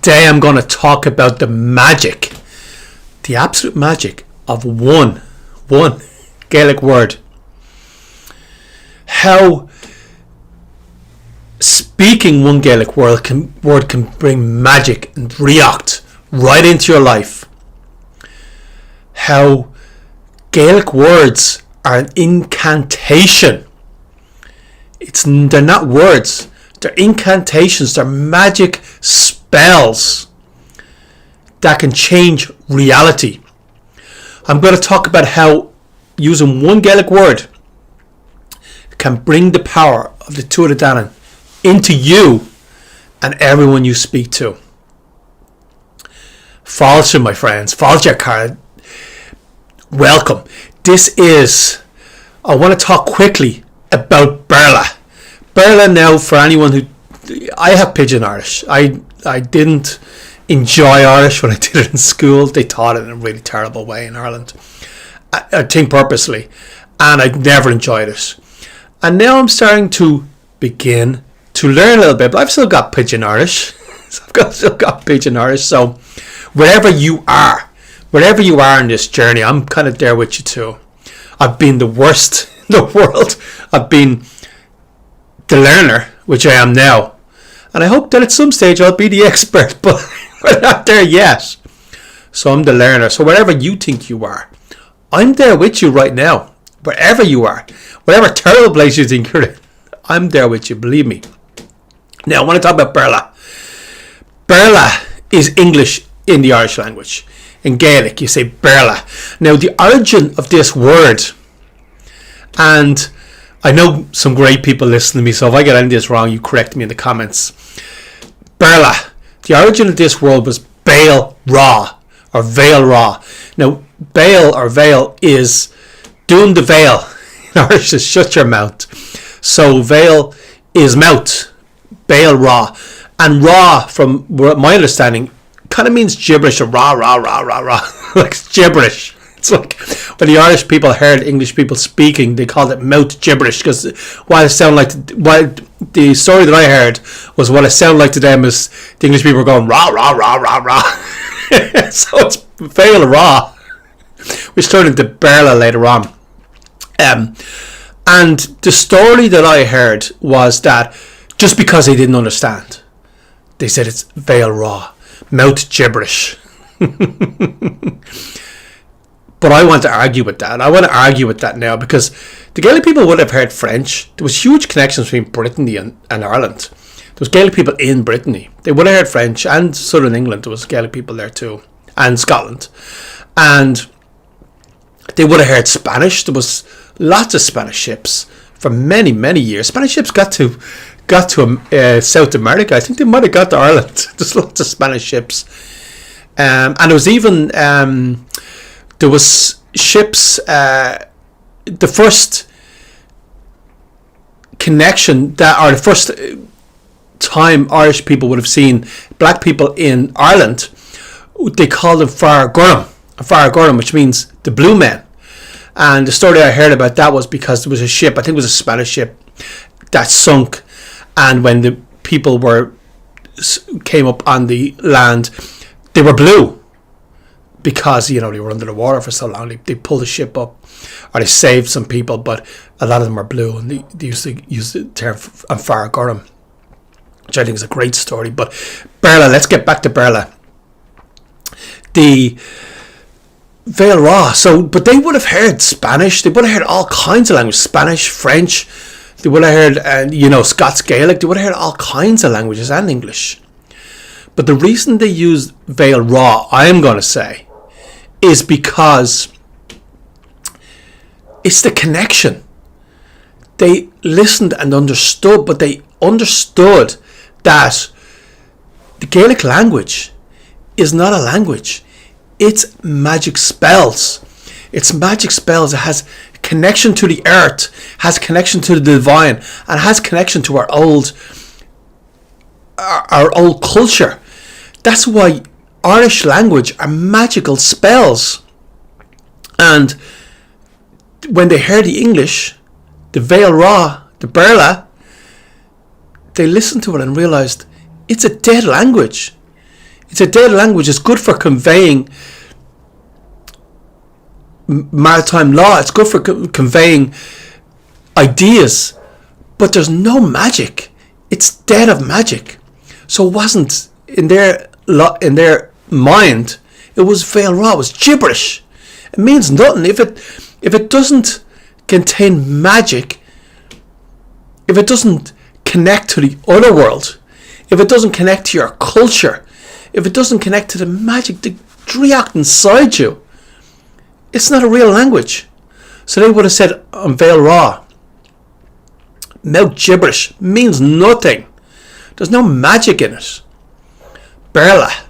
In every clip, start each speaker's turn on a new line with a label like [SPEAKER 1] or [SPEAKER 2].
[SPEAKER 1] today I'm going to talk about the magic, the absolute magic of one Gaelic word. How speaking one Gaelic word can bring magic and react right into your life. How Gaelic words are an incantation. They're not words. They're incantations. They're magic spells that can change reality. I'm going to talk about how using one Gaelic word can bring the power of the Tuatha De Danann into you and everyone you speak to. Fáilte, my friends. Fáilte, Cara. Welcome. I want to talk quickly about burla. Burla now, for anyone who... I have Pidgin Irish. I didn't enjoy Irish when I did it in school. They taught it in a really terrible way in Ireland. I think purposely. And I never enjoyed it. And now I'm starting to begin to learn a little bit. But I've still got Pidgin Irish. I've still got Pidgin Irish. So wherever you are in this journey, I'm kind of there with you too. I've been the worst in the world. I've been the learner, which I am now. And I hope that at some stage I'll be the expert, but we're not there yet. So I'm the learner. So wherever you think you are, I'm there with you right now. Wherever you are, whatever terrible place you think you're in, I'm there with you, believe me. Now I want to talk about burla. Burla is English in the Irish language. In Gaelic, you say Béarla. Now, the origin of this word, and I know some great people listening to me, so if I get any of this wrong, you correct me in the comments. Béarla, the origin of this word was Baal Ra, or Veil Ra. Now, Baal or Veil is doing the veil. In Irish is shut your mouth. So, Veil is mouth, Baal Ra. And Ra, from my understanding, kind of means gibberish, or rah, like gibberish. It's like when the Irish people heard English people speaking, they called it mouth gibberish, because what it sounded like, the story that I heard was what it sounded like to them is the English people were going rah. So it's Veil Ra, which turned into Béarla later on. And the story that I heard was that just because they didn't understand, they said it's Veil Ra, mouth gibberish. But I want to argue with that. I want to argue with that now, because the Gaelic people would have heard French. There was huge connections between Brittany and Ireland. There was Gaelic people in Brittany. They would have heard French, and southern England, there was Gaelic people there too, and Scotland. And they would have heard Spanish. There was lots of Spanish ships for many, many years. Spanish ships got to South America. I think they might have got to Ireland. There's lots of Spanish ships, and there was even there was ships. The first connection the first time Irish people would have seen black people in Ireland, they called them Far Gorham, which means the blue men. And the story I heard about that was because there was a ship, I think it was a Spanish ship, that sunk. And when the people came up on the land, they were blue, because they were under the water for so long. They pulled the ship up, or they saved some people, but a lot of them are blue, and they used to use the term Far Gorham, which I think is a great story. But Béarla, let's get back to Béarla. The Veil Ra. But they would have heard Spanish. They would have heard all kinds of languages: Spanish, French. They would have heard, Scots Gaelic. They would have heard all kinds of languages and English. But the reason they used Veil Ra, I'm going to say, is because it's the connection. They listened and understood, but they understood that the Gaelic language is not a language. It's magic spells. It's magic spells. It has connection to the earth, has connection to the divine, and has connection to our old culture. That's why Irish language are magical spells. And when they heard the English, the Veil Ra, the Béarla, they listened to it and realised it's a dead language. It's a dead language. It's good for conveying maritime law. It's good for conveying ideas, but there's no magic. It's dead of magic. So it wasn't in their mind. It was veil ra. It was gibberish. It means nothing if it doesn't contain magic. If it doesn't connect to the other world, if it doesn't connect to your culture, if it doesn't connect to the magic, the driacht inside you, it's not a real language. So they would have said on veil ra, mouth gibberish, means nothing. There's no magic in it. Béarla.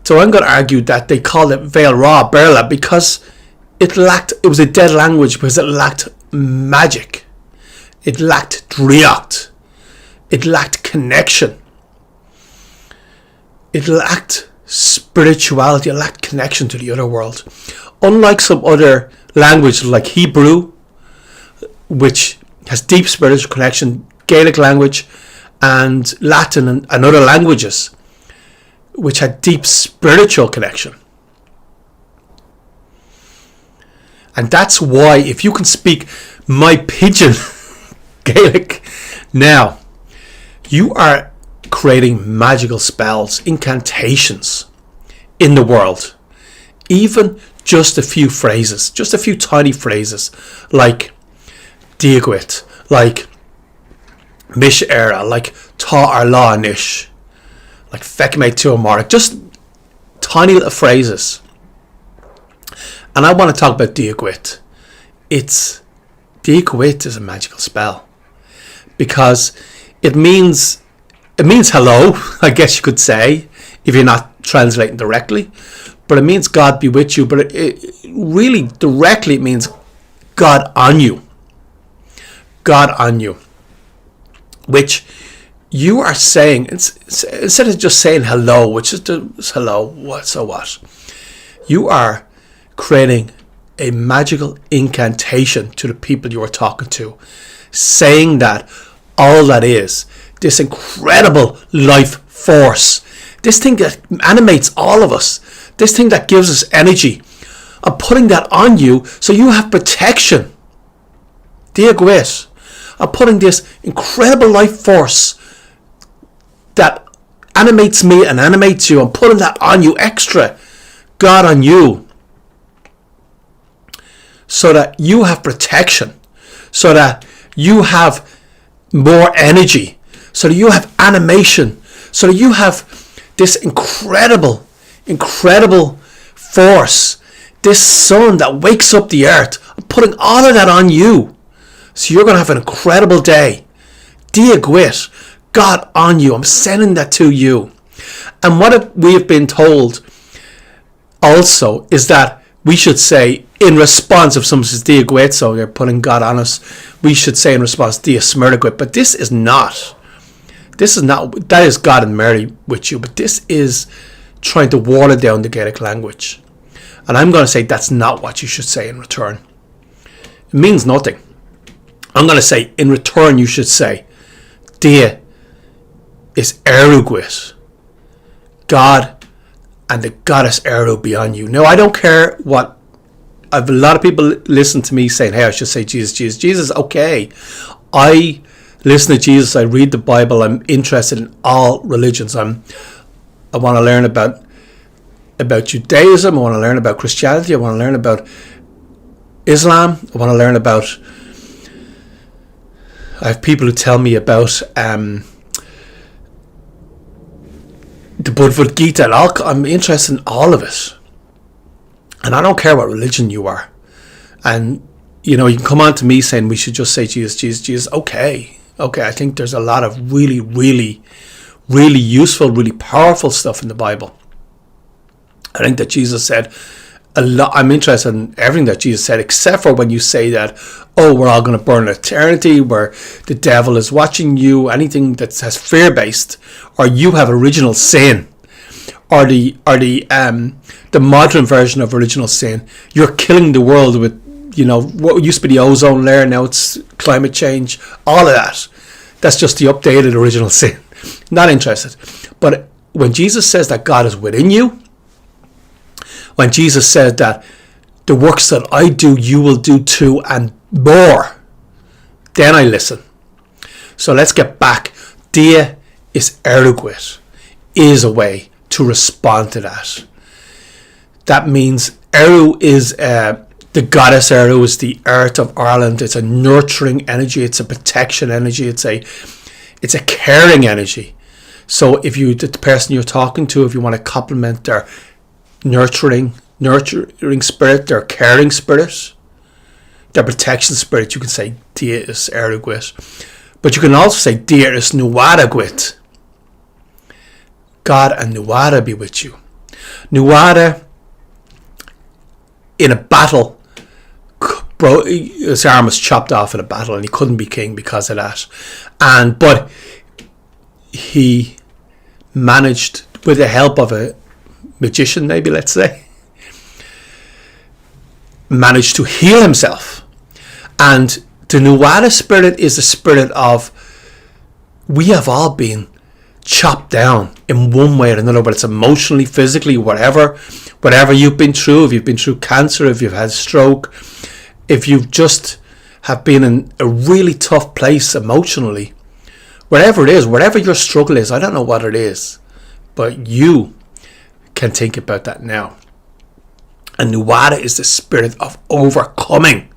[SPEAKER 1] So I'm going to argue that they called it veil ra, Béarla, because it was a dead language because it lacked magic. It lacked driacht. It lacked connection. It lacked spirituality. It lacked connection to the other world. Unlike some other languages like Hebrew, which has deep spiritual connection, Gaelic language, and Latin and other languages, which had deep spiritual connection. And that's why, if you can speak my pidgin Gaelic now, you are creating magical spells, incantations in the world. Even just a few phrases, just a few tiny phrases, like Diagwit, like Mish Era, like Ta Arla Nish, like Fekme Tuamarik, just tiny little phrases. And I want to talk about Diagwit. Diagwit is a magical spell because it means hello, I guess you could say, if you're not translating directly. But it means God be with you. But it really directly it means God on you. God on you. Which you are saying, instead of just saying hello, which is hello, what, so what? You are creating a magical incantation to the people you are talking to, saying that all that is this incredible life force, this thing that animates all of us, this thing that gives us energy. I'm putting that on you so you have protection. Diagwit. I'm putting this incredible life force that animates me and animates you. I'm putting that on you extra. God on you. So that you have protection. So that you have more energy. So that you have animation. So that you have this incredible force. This sun that wakes up the earth. I'm putting all of that on you. So you're going to have an incredible day. Diagwit. God on you. I'm sending that to you. And what we have been told also is that we should say in response, if someone says Diagwit, so you're putting God on us, we should say in response Dia Smirdigwit. But this is not. That is God and Mary with you. But this is trying to water down the Gaelic language. And I'm going to say that's not what you should say in return. It means nothing. I'm going to say in return you should say Dia is Erugwit. God and the goddess Eru be on you. Now I don't care what. I have a lot of people listen to me saying, hey, I should say Jesus, Jesus, Jesus. Okay. I listen to Jesus. I read the Bible. I'm interested in all religions. I want to learn about Judaism. I want to learn about Christianity. I want to learn about Islam. I want to learn about. I have people who tell me about the Bhagavad Gita. I'm interested in all of it. And I don't care what religion you are. And, you can come on to me saying we should just say Jesus, Jesus, Jesus. Okay, I think there's a lot of really, really, really useful, really powerful stuff in the Bible. I think that Jesus said a lot. I'm interested in everything that Jesus said, except for when you say that, oh, we're all going to burn in eternity, where the devil is watching you, anything that has fear-based, or you have original sin, or the modern version of original sin. You're killing the world with, what used to be the ozone layer, now it's climate change, all of that. That's just the updated original sin. Not interested. But when Jesus says that God is within you, when Jesus said that the works that I do, you will do too, and more, then I listen. So let's get back. Dia is erguit, is a way to respond to that. That means Eru is the goddess. Eru is the earth of Ireland. It's a nurturing energy. It's a protection energy. It's a caring energy. So if you, the person you're talking to, if you want to compliment their nurturing spirit, their caring spirit, their protection spirit, you can say Dia is erguit. But you can also say Dia is nuadaguit. God and Nuada be with you. Nuada, in a battle, his arm was chopped off in a battle and he couldn't be king because of that. But he managed, with the help of a magician, maybe, let's say, managed to heal himself. And the Nuada spirit is the spirit of, we have all been chopped down in one way or another, but it's emotionally, physically, whatever you've been through. If you've been through cancer, if you've had a stroke, if you've just have been in a really tough place emotionally, whatever it is, whatever your struggle is, I don't know what it is, but you can think about that now. And Nuada is the spirit of overcoming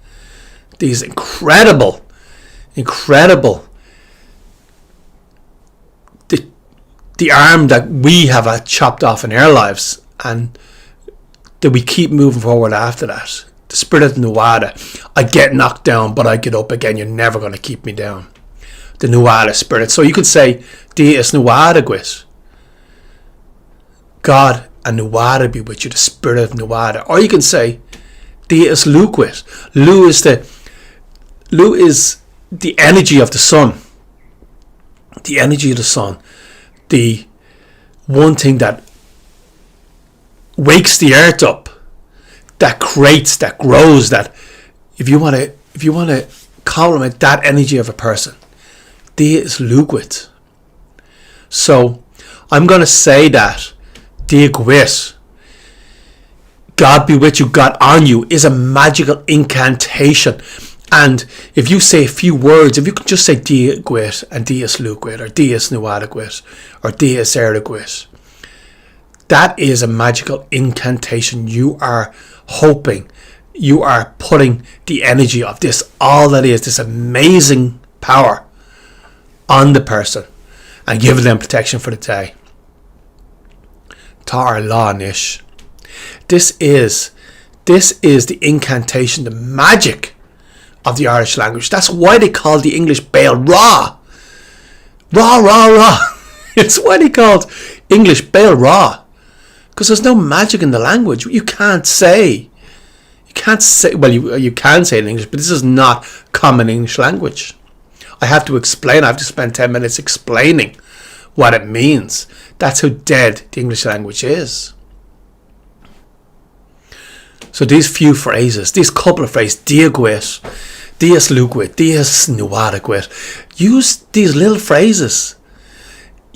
[SPEAKER 1] these incredible the arm that we have chopped off in our lives, and that we keep moving forward after that. The spirit of Nuada. I get knocked down, but I get up again. You're never going to keep me down. The Nuada spirit. So you could say, Dia is Nuadaguit. God and Nuada be with you, the spirit of Nuada. Or you can say, Dia is Luguit. Lu is the energy of the sun. The energy of the sun. The one thing that wakes the earth up, that creates, that grows, that if you want to compliment that energy of a person, Dia is Luguit. So I'm going to say that Dia Gwit, God be with you, God on you, is a magical incantation. And if you say a few words, if you could just say Dia Gwit and Dia is Luguit, or Dia is Nuadaguit, or Dia is Erguit, that is a magical incantation. You are hoping, you are putting the energy of this, all that is, this amazing power on the person and giving them protection for the day. Tar La Nish. This is the incantation, the magic of the Irish language. That's why they call the English Béarla. Ra. It's why they called English Béarla. Because there's no magic in the language. You can't say, well, you can say it in English, but this is not common English language. I have to spend 10 minutes explaining what it means. That's how dead the English language is. So these few phrases, these couple of phrases, Dia Gwit, Dia is Luguit, Dia is Nuadaguit, use these little phrases.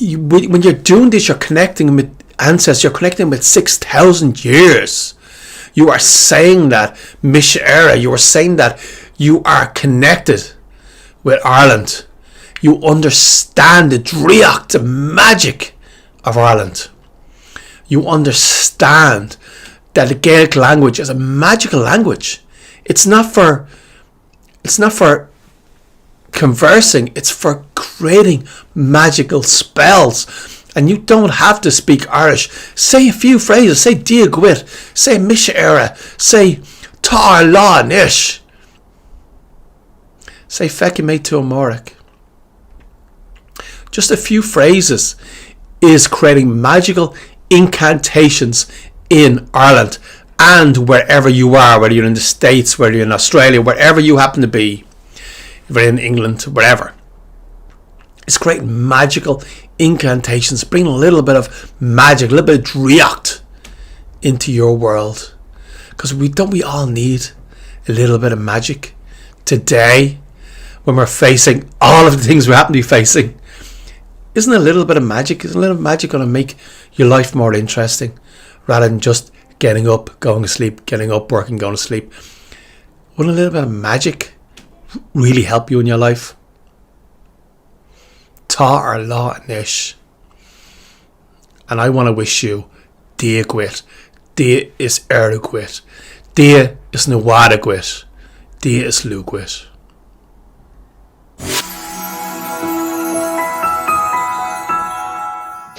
[SPEAKER 1] When you're doing this, you're connecting with ancestors, you're connecting with 6,000 years. You are saying that Mish'era, you are saying that you are connected with Ireland. You understand the Driach, the magic of Ireland. You understand that the Gaelic language is a magical language. It's not for conversing, it's for creating magical spells. And you don't have to speak Irish. Say a few phrases. Say Dia Gwit, say Mish'era, say Tar La Nish, say Fecky Me to Amoric. Just a few phrases is creating magical incantations in Ireland and wherever you are, whether you're in the States, whether you're in Australia, wherever you happen to be, if you're in England, wherever. It's creating magical incantations, bring a little bit of magic, a little bit of Driach into your world. Because we all need a little bit of magic today when we're facing all of the things we happen to be facing. Isn't a little bit of magic? Isn't a little magic going to make your life more interesting rather than just getting up, going to sleep, getting up, working, going to sleep? Wouldn't a little bit of magic really help you in your life? Tá ar lá inis. And I want to wish you dia gwit. Dia is gwit. Dia is na wada gwit. Dia is lu gwit.